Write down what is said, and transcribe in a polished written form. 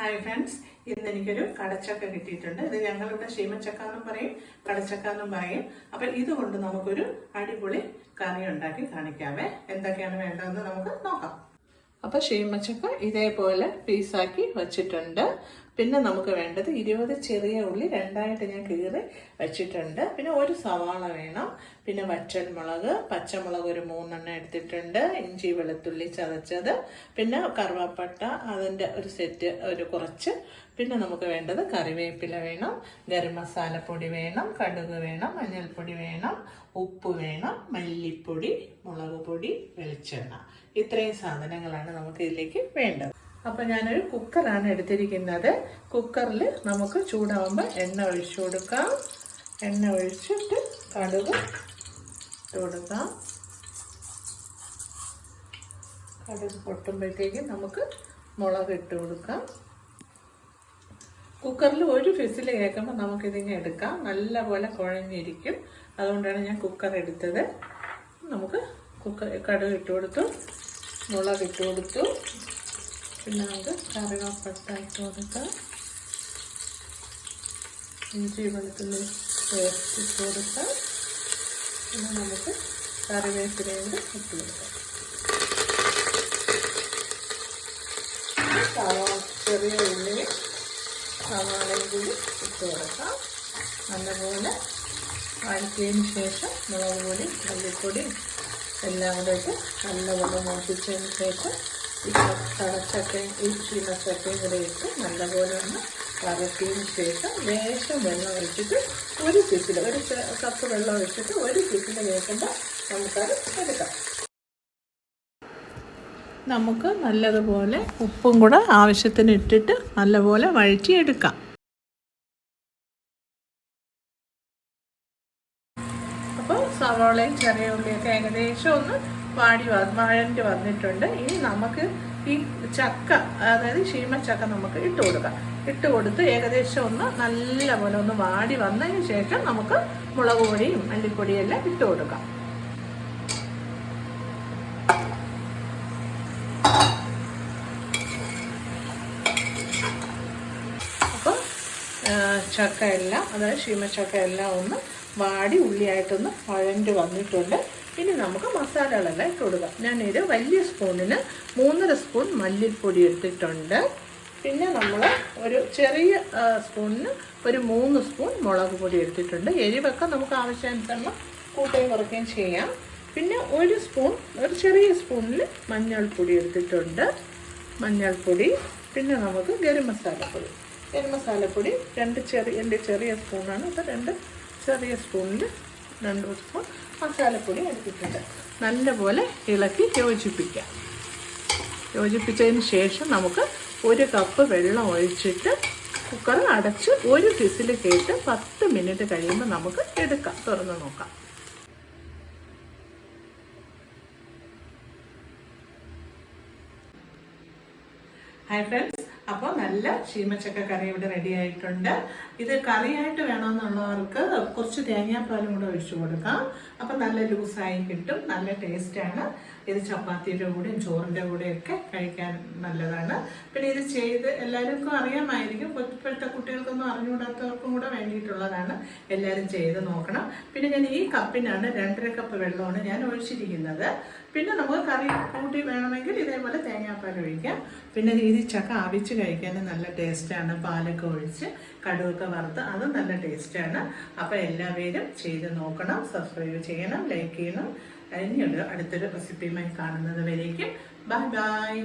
Hi friends, ഇന്ന് എനിക്കൊരു കടച്ചക്ക കിട്ടിയിട്ടുണ്ട്. ഇത് ഞങ്ങളിവിടെ ശീമച്ചക്ക എന്നും പറയും, കടച്ചക്ക എന്നും പറയും. അപ്പം ഇതുകൊണ്ട് നമുക്കൊരു അടിപൊളി കറി ഉണ്ടാക്കി കാണിക്കാവേ. എന്തൊക്കെയാണ് വേണ്ടതെന്ന് നമുക്ക് നോക്കാം. അപ്പോൾ ശീമച്ചക്ക ഇതേപോലെ പീസാക്കി വച്ചിട്ടുണ്ട്. പിന്നെ നമുക്ക് വേണ്ടത് 20 ചെറിയ ഉള്ളി രണ്ടായിട്ട് ഞാൻ കീറി വെച്ചിട്ടുണ്ട്. പിന്നെ ഒരു സവാള വേണം. പിന്നെ വറ്റൽമുളക്, പച്ചമുളക് ഒരു 3 എടുത്തിട്ടുണ്ട്. ഇഞ്ചി വെളുത്തുള്ളി ചതച്ചത്, പിന്നെ കറുവാപ്പട്ട അതിൻ്റെ ഒരു സെറ്റ് ഒരു കുറച്ച്. പിന്നെ നമുക്ക് വേണ്ടത് കറിവേപ്പില വേണം, ഗരം മസാലപ്പൊടി വേണം, കടുക് വേണം, മഞ്ഞൾപ്പൊടി വേണം, ഉപ്പ് വേണം, മല്ലിപ്പൊടി, മുളക് പൊടി, വെളിച്ചെണ്ണ. ഇത്രയും സാധനങ്ങളാണ് നമുക്ക് ഇതിലേക്ക് വേണ്ടത്. അപ്പം ഞാനൊരു കുക്കറാണ് എടുത്തിരിക്കുന്നത്. കുക്കറിൽ നമുക്ക് ചൂടാവുമ്പോൾ എണ്ണ ഒഴിച്ചു കൊടുക്കാം. എണ്ണ ഒഴിച്ചിട്ട് കടുക് ഇട്ട് കൊടുക്കാം. കടുക് പൊട്ടുമ്പോഴത്തേക്കും നമുക്ക് മുളക് ഇട്ട് കൊടുക്കാം. കുക്കറിൽ ഒരു വിസിൽ കേൾക്കുമ്പോൾ നമുക്കിതിങ്ങനെ എടുക്കാം. നല്ലപോലെ കുഴഞ്ഞിരിക്കും. അതുകൊണ്ടാണ് ഞാൻ കുക്കർ എടുത്തത്. നമുക്ക് കടുക് ഇട്ട് കൊടുത്തു, മുളക് ഇട്ട് കൊടുത്തു. പിന്നെ നമുക്ക് കറിവേപ്പില ഇട്ട് കൊടുക്കാം. ഇഞ്ചി വെളുത്തുള്ളി പേസ്റ്റ് ഇട്ട് കൊടുക്കാം. പിന്നെ നമുക്ക് കറിവേപ്പിലയും കൂടി ഇട്ട് കൊടുക്കാം. ചെറിയ ഉള്ളിയും സവാളയും കൂടി ഇട്ട് കൊടുക്കാം. നല്ലപോലെ വഴറ്റിയതിന് ശേഷം മുളക് പൊടി, മല്ലിപ്പൊടി എല്ലാം കൂടെ ഇട്ട് നല്ലപോലെ മൂപ്പിച്ചതിന് ശേഷം ഈ കടച്ചക്കയും ഈ ചീമച്ചക്കയും കൂടെ ഇട്ട് നല്ലപോലെ ഒന്ന് വരട്ടിയതിന് ശേഷം ലേശം വെള്ളം ഒഴിച്ചിട്ട് ഒരു കപ്പ് വെള്ളം ഒഴിച്ചിട്ട് ഒരു വിസിൽ കേൾക്കുമ്പോൾ നമുക്കത് എടുക്കാം. നമുക്ക് നല്ലതുപോലെ ഉപ്പും കൂടെ ആവശ്യത്തിന് ഇട്ടിട്ട് നല്ലപോലെ വഴറ്റിയെടുക്കാം. അപ്പോൾ സവാളയും ചെറിയ ഉള്ളിയൊക്കെ ഏകദേശം ഒന്ന് വഴണ്ടി വന്നിട്ടുണ്ട്. ഇനി നമുക്ക് ഈ ചക്ക, അതായത് ശീമച്ചക്ക നമുക്ക് ഇട്ട് കൊടുക്കാം. ഇട്ട് കൊടുത്ത് ഏകദേശം ഒന്ന് നല്ലപോലെ ഒന്ന് വാടി വന്നതിന് ശേഷം നമുക്ക് മുളക് പൊടിയും മല്ലിപ്പൊടിയും എല്ലാം ഇട്ട് കൊടുക്കാം. അപ്പോൾ ചക്ക എല്ലാം, അതായത് ശീമച്ചക്ക എല്ലാം ഒന്ന് വാടി ഉള്ളിയായിട്ടൊന്ന് വഴണ്ട് വന്നിട്ടുണ്ട്. ഇനി നമുക്ക് മസാലകളെല്ലാം ഇട്ട് കൊടുക്കാം. ഞാനൊരു വലിയ സ്പൂണിന് 3.5 സ്പൂൺ മല്ലിപ്പൊടി എടുത്തിട്ടുണ്ട്. പിന്നെ നമ്മൾ ഒരു ചെറിയ സ്പൂണിന് ഒരു 3 സ്പൂൺ മുളക് പൊടി എടുത്തിട്ടുണ്ട്. എരിവൊക്കെ നമുക്ക് ആവശ്യാനുസരണം കൂട്ടുകയും കുറയ്ക്കുകയും ചെയ്യാം. പിന്നെ ഒരു ചെറിയ സ്പൂണിൽ മഞ്ഞൾപ്പൊടി എടുത്തിട്ടുണ്ട്. മഞ്ഞൾപ്പൊടി, പിന്നെ നമുക്ക് ഗരം മസാലപ്പൊടി. ഗരം മസാലപ്പൊടി എൻ്റെ ചെറിയ സ്പൂണാണ്. അപ്പോൾ 2 ചെറിയ സ്പൂണിൽ 2 സ്പൂൺ മസാലപ്പൊടി എടുത്തിട്ടുണ്ട്. നല്ലപോലെ ഇളക്കി യോജിപ്പിക്കാം. യോജിപ്പിച്ചതിന് ശേഷം നമുക്ക് 1 കപ്പ് വെള്ളം ഒഴിച്ചിട്ട് കുക്കർ അടച്ച് ഒരു വിസിൽ കേട്ട് 10 മിനിറ്റ് കഴിയുമ്പോൾ നമുക്ക് എടുക്കാം. തുറന്ന് നോക്കാം. ഹായ് ഫ്രണ്ട്സ്, അപ്പോൾ നല്ല ശീമച്ചക്ക കറി ഇവിടെ റെഡി ആയിട്ടുണ്ട്. ഇത് കറിയായിട്ട് വേണമെന്നുള്ളവർക്ക് കുറച്ച് തേങ്ങാപ്പാലും കൂടെ ഒഴിച്ചു കൊടുക്കാം. അപ്പം നല്ല ലൂസായി കിട്ടും, നല്ല ടേസ്റ്റാണ്. ഇത് ചപ്പാത്തിയുടെ കൂടെയും ചോറിൻ്റെ കൂടെയൊക്കെ കഴിക്കാൻ നല്ലതാണ്. പിന്നെ ഇത് ചെയ്ത് എല്ലാവർക്കും അറിയാമായിരിക്കും. ഇപ്പോഴത്തെ കുട്ടികൾക്കൊന്നും അറിഞ്ഞുകൂടാത്തവർക്കും കൂടെ വേണ്ടിയിട്ടുള്ളതാണ്. എല്ലാവരും ചെയ്ത് നോക്കണം. പിന്നെ ഞാൻ ഈ കപ്പിനാണ് 2.5 കപ്പ് വെള്ളമാണ് ഞാൻ ഒഴിച്ചിരിക്കുന്നത്. പിന്നെ നമുക്ക് കറി കൂട്ടി വേണമെങ്കിൽ ഇതേപോലെ തേങ്ങാപ്പാൽ ഒഴിക്കാം. പിന്നെ ഈ ചക്ക ആവിച്ച് കഴിക്കാൻ നല്ല ടേസ്റ്റാണ്. പാലൊക്കെ ഒഴിച്ച് കടുകൊക്കെ വറുത്ത് അതും നല്ല ടേസ്റ്റാണ്. അപ്പോൾ എല്ലാവരും ചെയ്ത് നോക്കണം. സബ്സ്ക്രൈബ് ചെയ്യണം, ലൈക്ക് ചെയ്യണം. ഇനിയൊരു അടുത്തൊരു റെസിപ്പിയുമായി കാണുന്നത് വരേക്കും ബൈ ബൈ.